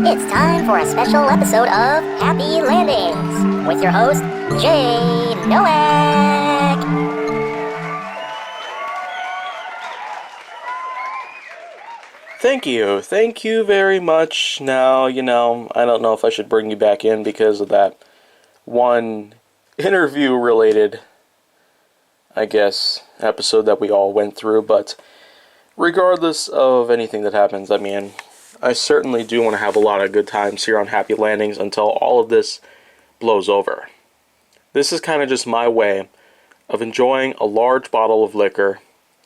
It's time for a special episode of Happy Landings with your host, Jay Nowak. Thank you very much. Now, I don't know if I should bring you back in because of that one interview-related, I guess, episode that we all went through, but regardless of anything that happens, I certainly do want to have a lot of good times here on Happy Landings until all of this blows over. This is kind of just my way of enjoying a large bottle of liquor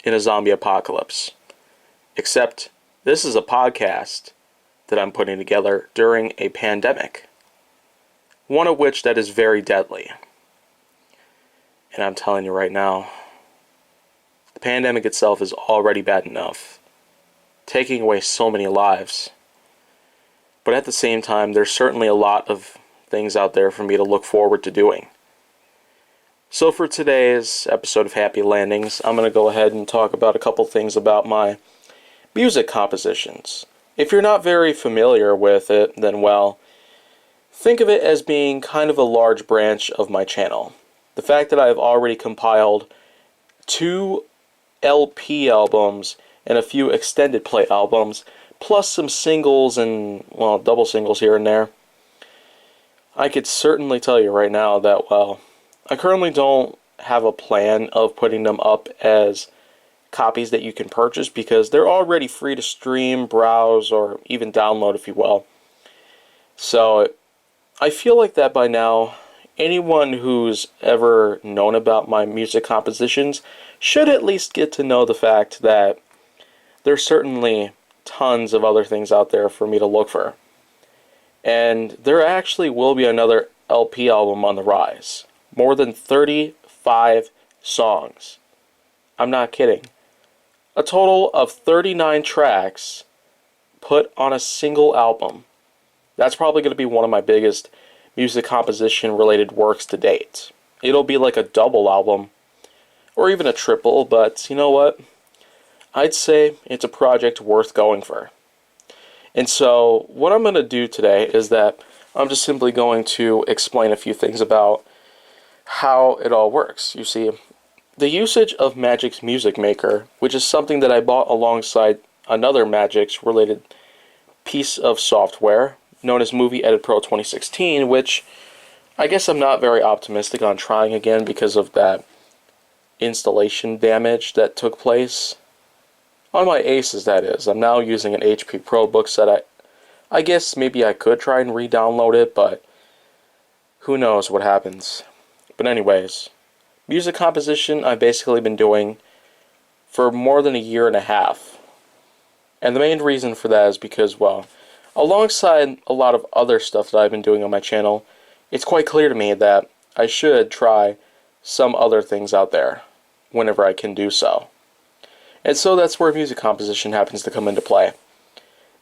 in a zombie apocalypse. Except, this is a podcast that I'm putting together during a pandemic. One of which that is very deadly. And I'm telling you right now, the pandemic itself is already bad enough, taking away so many lives. But at the same time, there's certainly a lot of things out there for me to look forward to doing. So for today's episode of Happy Landings, I'm going to go ahead and talk about a couple things about my music compositions. If you're not very familiar with it, then well, think of it as being kind of a large branch of my channel. The fact that I've already compiled 2 LP albums and a few extended play albums, plus some singles and, well, double singles here and there. I could certainly tell you right now that, well, I currently don't have a plan of putting them up as copies that you can purchase because they're already free to stream, browse, or even download, if you will. So, I feel like that by now, anyone who's ever known about my music compositions should at least get to know the fact that there's certainly tons of other things out there for me to look for. And there actually will be another LP album on the rise. More than 35 songs. I'm not kidding. A total of 39 tracks put on a single album. That's probably going to be one of my biggest music composition related works to date. It'll be like a double album, or even a triple, but you know what? I'd say it's a project worth going for. And so, what I'm going to do today is that I'm just simply going to explain a few things about how it all works. You see, the usage of Magic's Music Maker, which is something that I bought alongside another Magic's related piece of software, known as Movie Edit Pro 2016, which I guess I'm not very optimistic on trying again because of that installation damage that took place. On my Aces, that is. I'm now using an HP ProBook set. I guess maybe I could try and re-download it, but who knows what happens. But anyways, music composition I've basically been doing for more than a year and a half. And the main reason for that is because, well, alongside a lot of other stuff that I've been doing on my channel, it's quite clear to me that I should try some other things out there whenever I can do so. And so that's where music composition happens to come into play.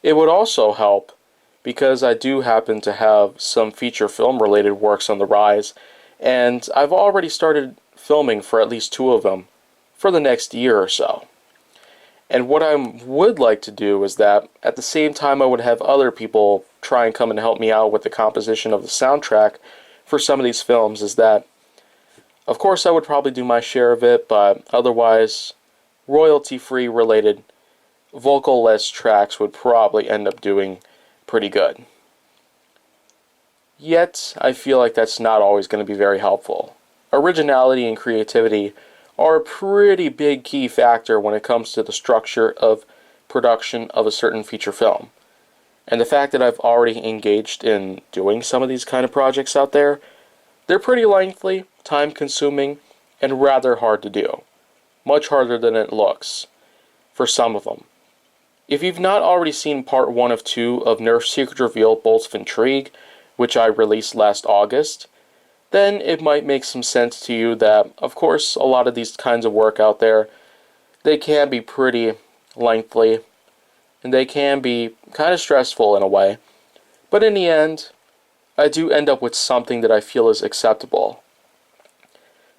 It would also help because I do happen to have some feature film related works on the rise, and I've already started filming for at least 2 of them for the next year or so. And what I would like to do is that at the same time I would have other people try and come and help me out with the composition of the soundtrack for some of these films is that, of course, I would probably do my share of it, but otherwise, royalty-free related vocal-less tracks would probably end up doing pretty good. Yet, I feel like that's not always going to be very helpful. Originality and creativity are a pretty big key factor when it comes to the structure of production of a certain feature film. And the fact that I've already engaged in doing some of these kind of projects out there, they're pretty lengthy, time-consuming, and rather hard to do. Much harder than it looks, for some of them. If you've not already seen part 1 of 2 of Nerf's Secret Reveal Bolts of Intrigue, which I released last August, then it might make some sense to you that, of course, a lot of these kinds of work out there, they can be pretty lengthy, and they can be kind of stressful in a way. But in the end, I do end up with something that I feel is acceptable.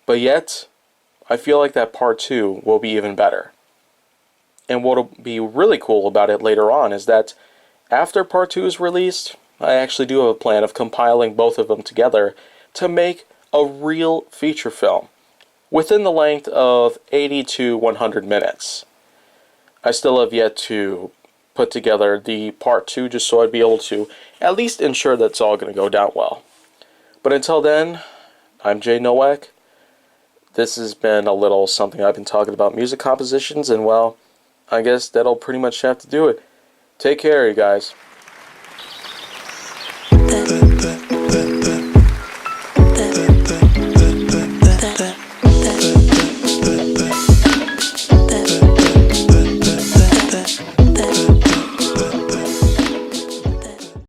But yet, I feel like that part 2 will be even better. And what'll be really cool about it later on is that after part 2 is released, I actually do have a plan of compiling both of them together to make a real feature film within the length of 80 to 100 minutes. I still have yet to put together the part 2 just so I'd be able to at least ensure that it's all going to go down well. But until then, I'm Jay Nowak. This has been a little something I've been talking about music compositions, and well, I guess that'll pretty much have to do it. Take care, you guys.